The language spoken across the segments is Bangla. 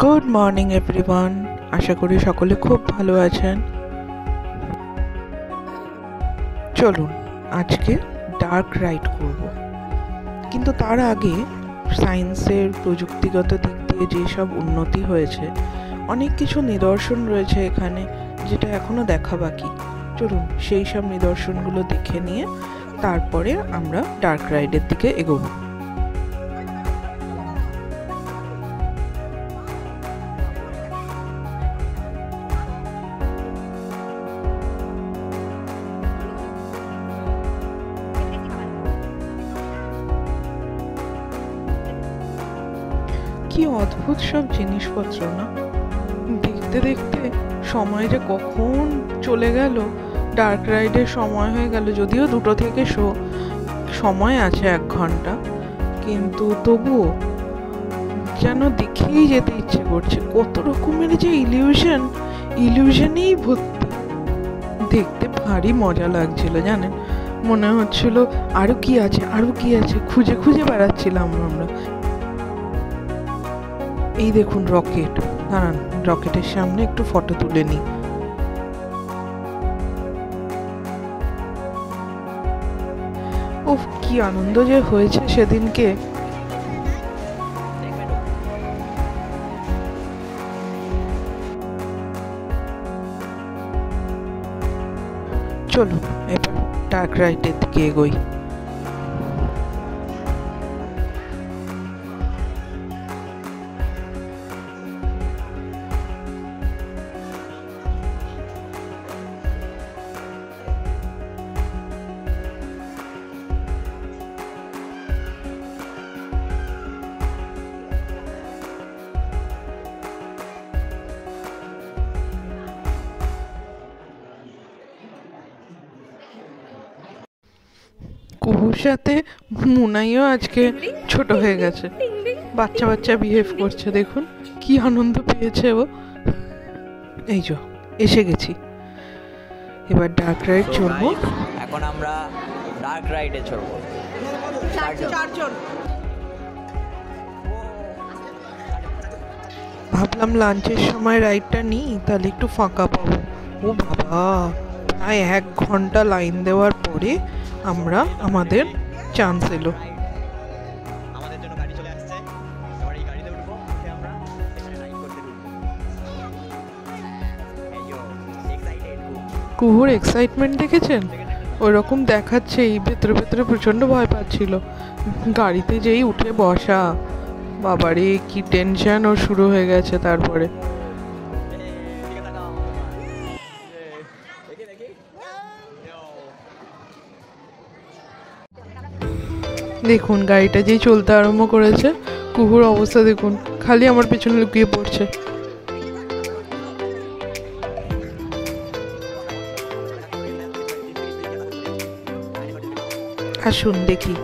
গুড মর্নিং এভরিওয়ান, আশা করি সকলে খুব ভালো আছেন। চলুন আজকে ডার্ক রাইড করব, কিন্তু তার আগে সায়েন্সের প্রযুক্তিগত দিক দিয়ে যেসব উন্নতি হয়েছে, অনেক কিছু নিদর্শন রয়েছে এখানে যেটা এখনো দেখা বাকি। চলুন সেই সব নিদর্শনগুলো দেখে নিয়ে তারপরে আমরা ডার্ক রাইডের দিকে এগোবো। কি অদ্ভুত সব জিনিসপত্র না, দেখতে দেখতে সময় যে কখন চলে গেল। ডার্ক রাইডের সময় হয়ে গেল, যদিও 2টো থেকে সময় আছে 1 ঘন্টা, কিন্তু যেন দেখেই যেতে ইচ্ছে করছে। কত রকমের যে ইলিউশনেই ভর্তি, দেখতে ভারী মজা লাগছিল জানেন। মনে হচ্ছিল আরো কি আছে খুঁজে খুঁজে বেড়াচ্ছিলাম আমরা। এই দেখুন রকেট, দাঁড়ান রকেটের সামনে একটু ফটো তুলে নিই। উফ, কি আনন্দ যে হয়েছে সেদিনকে। চলুন এবার ডার্ক রাইডের দিকে এগোই। কুহুর সাথে মুনাইও আজকে ছোট হয়ে গেছে, বাচ্চা বিহেভ করছে। দেখুন কি আনন্দ পেয়েছে ও। এই যে এসে গেছি, এবার ডার্ক রাইড চলবো। এখন আমরা ডার্ক রাইডে চলবো। ভাবলাম লাঞ্চের সময় রাইডটা নিই, তাহলে একটু ফাঁকা পাবো। ও বাবা, প্রায় 1 ঘন্টা লাইন দেওয়ার পরে আমাদের চান্স এলো। আমাদের জন্য গাড়ি চলে আসছে, এবার এই গাড়িতে উঠবো, উঠে আমরা এখানে রাইড করতে ঢুকবো। এইয়ো এক্সাইটেড। কুহুর এক্সাইটমেন্ট দেখেছেন? ওরকম দেখাচ্ছে, এই ভেতরে প্রচন্ড ভয় পাচ্ছিল। গাড়িতে যেই উঠে বসা, বাবারে কি টেনশন ও শুরু হয়ে গেছে। তারপরে দেখুন গাড়িটা যেই চলতে আরম্ভ করেছে, কুহুর অবস্থা দেখুন, খালি আমার পেছনে লুকিয়ে পড়ছে। আসুন দেখি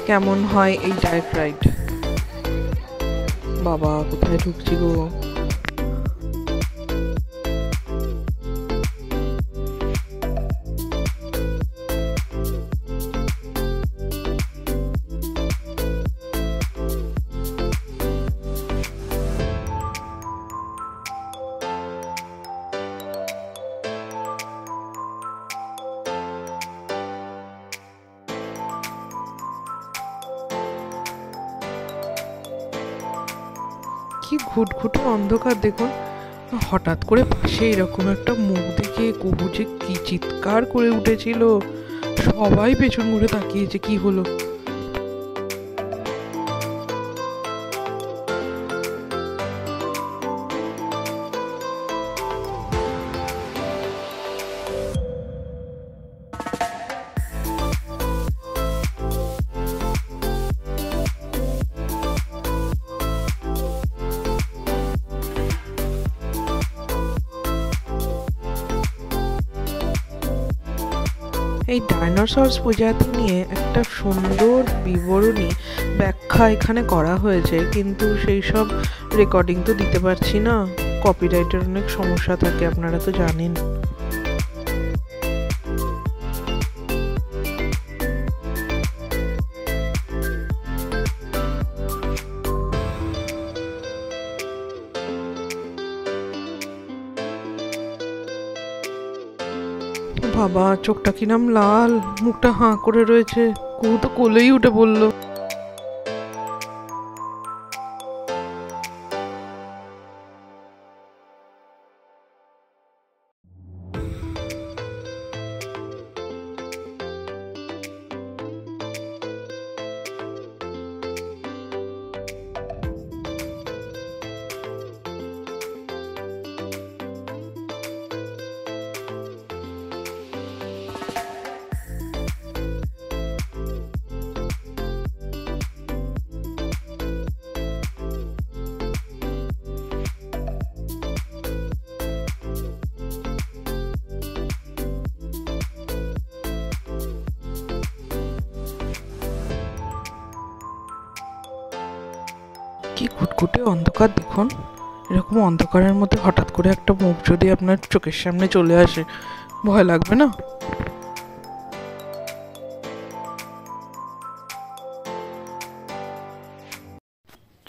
কেমন হয় এই ডার্ক রাইড। বাবা কোথায় ঢুকছি গো। কি ঘুটঘুটে অন্ধকার দেখুন। হঠাৎ করে পাশে এরকম একটা মুখ দেখে কুহু যে কি চিৎকার করে উঠেছিল, সবাই পেছন ঘুরে তাকিয়েছে কি হলো। এই ডাইনোসরস প্রজাতি নিয়ে একটা সুন্দর বিবরণী ব্যাখ্যা এখানে করা হয়েছে, কিন্তু সেই সব রেকর্ডিং তো দিতে পারছি না, কপিরাইটের অনেক সমস্যা থাকে, আপনারা তো জানেন। বাবা, চোখটা কিরাম লাল, মুখটা হাঁ করে রয়েছে। কুহু তো কোলেই উঠে বলল। কি ঘুটঘুটে অন্ধকার দেখুন। এরকম অন্ধকারের মধ্যে হঠাৎ করে একটা মুখ যদি আপনার চোখের সামনে চলে আসে, ভয় লাগবে না?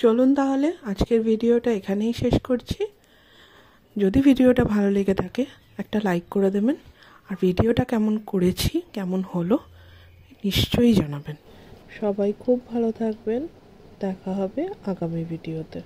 চলুন তাহলে আজকের ভিডিওটা এখানেই শেষ করছি। যদি ভিডিওটা ভালো লেগে থাকে একটা লাইক করে দেবেন, আর ভিডিওটা কেমন করেছি, কেমন হলো নিশ্চয়ই জানাবেন। সবাই খুব ভালো থাকবেন। দেখা হবে আগামী ভিডিওতে।